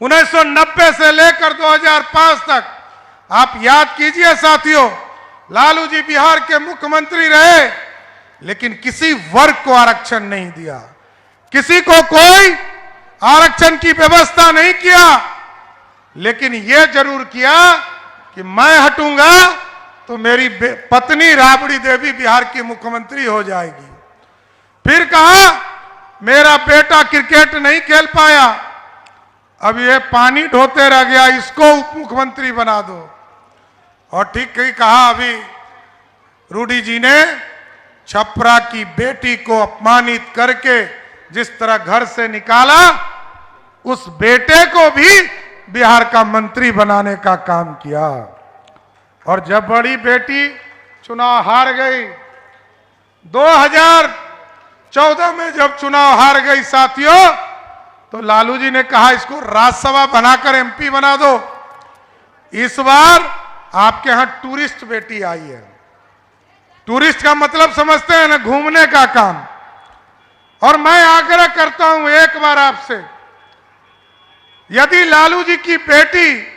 1990 से लेकर 2005 तक आप याद कीजिए साथियों, लालू जी बिहार के मुख्यमंत्री रहे, लेकिन किसी वर्ग को आरक्षण नहीं दिया, किसी को कोई आरक्षण की व्यवस्था नहीं किया। लेकिन यह जरूर किया कि मैं हटूंगा तो मेरी पत्नी राबड़ी देवी बिहार की मुख्यमंत्री हो जाएगी। फिर कहा मेरा बेटा क्रिकेट नहीं खेल पाया, अब ये पानी ढोते रह गया, इसको उप मुख्यमंत्री बना दो। और ठीक ही कहा अभी रूडी जी ने, छपरा की बेटी को अपमानित करके जिस तरह घर से निकाला, उस बेटे को भी बिहार का मंत्री बनाने का काम किया। और जब बड़ी बेटी चुनाव हार गई, 2014 में जब चुनाव हार गई साथियों, तो लालू जी ने कहा इसको राज्यसभा बनाकर एमपी बना दो। इस बार आपके यहां टूरिस्ट बेटी आई है। टूरिस्ट का मतलब समझते हैं ना, घूमने का काम। और मैं आग्रह करता हूं एक बार आपसे, यदि लालू जी की बेटी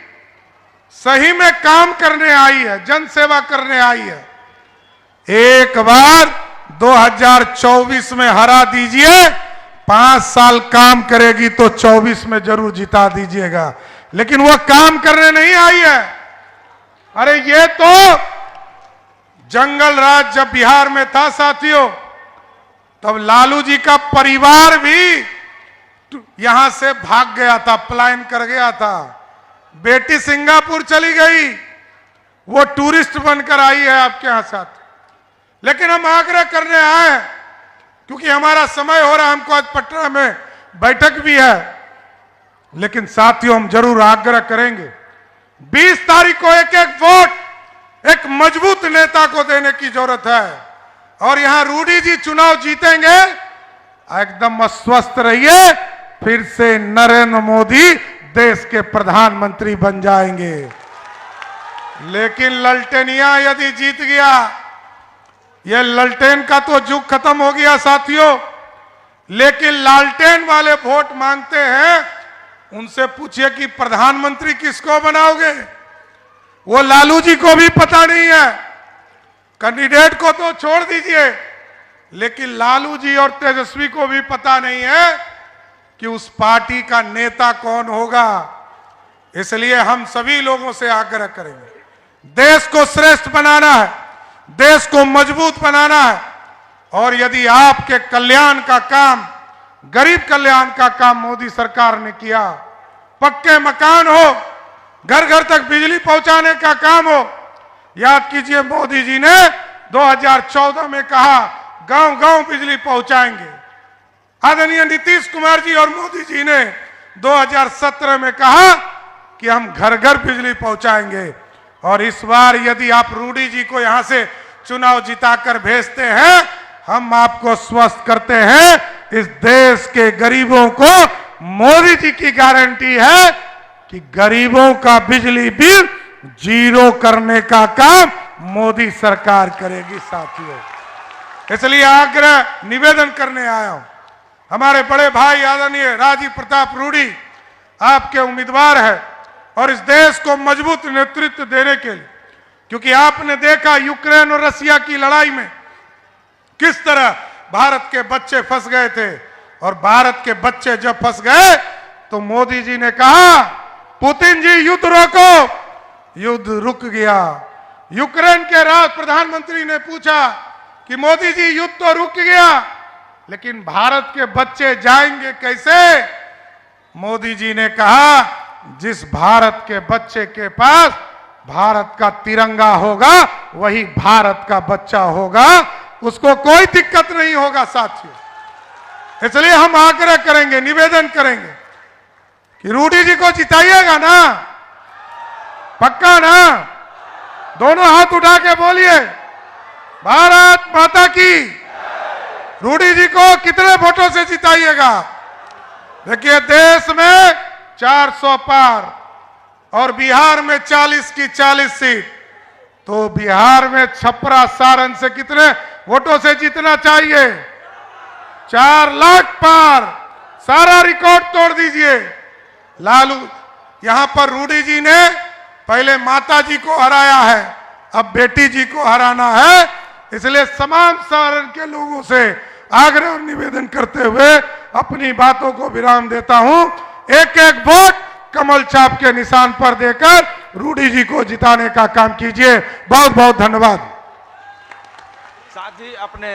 सही में काम करने आई है, जन सेवा करने आई है, एक बार 2024 में हरा दीजिए। 5 साल काम करेगी तो 24 में जरूर जिता दीजिएगा, लेकिन वह काम करने नहीं आई है। अरे ये तो जंगल राज जब बिहार में था साथियों, तब लालू जी का परिवार भी यहां से भाग गया था, पलायन कर गया था। बेटी सिंगापुर चली गई, वो टूरिस्ट बनकर आई है आपके यहां साथ। लेकिन हम आग्रह करने आए, क्योंकि हमारा समय हो रहा है, हमको आज पटना में बैठक भी है, लेकिन साथियों हम जरूर आग्रह करेंगे 20 तारीख को एक एक वोट एक मजबूत नेता को देने की जरूरत है। और यहां रूडी जी चुनाव जीतेंगे, एकदम अस्वस्थ रहिए, फिर से नरेंद्र मोदी देश के प्रधानमंत्री बन जाएंगे। लेकिन ललटेनिया यदि जीत गया, यह ललटेन का तो युग खत्म हो गया साथियों। लेकिन लालटेन वाले वोट मांगते हैं, उनसे पूछिए कि प्रधानमंत्री किसको बनाओगे। वो लालू जी को भी पता नहीं है, कैंडिडेट को तो छोड़ दीजिए, लेकिन लालू जी और तेजस्वी को भी पता नहीं है कि उस पार्टी का नेता कौन होगा। इसलिए हम सभी लोगों से आग्रह करेंगे, देश को श्रेष्ठ बनाना है, देश को मजबूत बनाना है। और यदि आपके कल्याण का काम, गरीब कल्याण का काम मोदी सरकार ने किया, पक्के मकान हो, घर घर तक बिजली पहुंचाने का काम हो, याद कीजिए मोदी जी ने 2014 में कहा गांव गांव बिजली पहुंचाएंगे। आदरणीय नीतीश कुमार जी और मोदी जी ने 2017 में कहा कि हम घर घर बिजली पहुंचाएंगे। और इस बार यदि आप रूडी जी को यहां से चुनाव जिताकर भेजते हैं, हम आपको स्वस्थ करते हैं, इस देश के गरीबों को मोदी जी की गारंटी है कि गरीबों का बिजली बिल जीरो करने का काम मोदी सरकार करेगी साथियों। इसलिए आग्रह निवेदन करने आया हूं, हमारे बड़े भाई आदरणीय राजीव प्रताप रूडी आपके उम्मीदवार है, और इस देश को मजबूत नेतृत्व देने के लिए, क्योंकि आपने देखा यूक्रेन और रसिया की लड़ाई में किस तरह भारत के बच्चे फंस गए थे। और भारत के बच्चे जब फंस गए तो मोदी जी ने कहा पुतिन जी युद्ध रोको, युद्ध रुक गया। यूक्रेन के प्रधानमंत्री ने पूछा कि मोदी जी युद्ध तो रुक गया, लेकिन भारत के बच्चे जाएंगे कैसे। मोदी जी ने कहा जिस भारत के बच्चे के पास भारत का तिरंगा होगा, वही भारत का बच्चा होगा, उसको कोई दिक्कत नहीं होगा साथियों। इसलिए हम आग्रह करेंगे, निवेदन करेंगे कि रूडी जी को जिताइएगा ना, पक्का ना। दोनों हाथ उठा के बोलिए भारत माता की। रूडी जी को कितने वोटों से जिताइएगा। देखिए देश में 400 पार और बिहार में 40 की 40 सीट, तो बिहार में छपरा सारण से कितने वोटों से जीतना चाहिए? 4 लाख पार। सारा रिकॉर्ड तोड़ दीजिए। लालू, यहां पर रूडी जी ने पहले माता जी को हराया है, अब बेटी जी को हराना है। इसलिए तमाम सारण के लोगों से आग्रह और निवेदन करते हुए अपनी बातों को विराम देता हूं। एक एक वोट कमल छाप के निशान पर देकर रूडी जी को जिताने का काम कीजिए। बहुत बहुत धन्यवाद। साथ ही अपने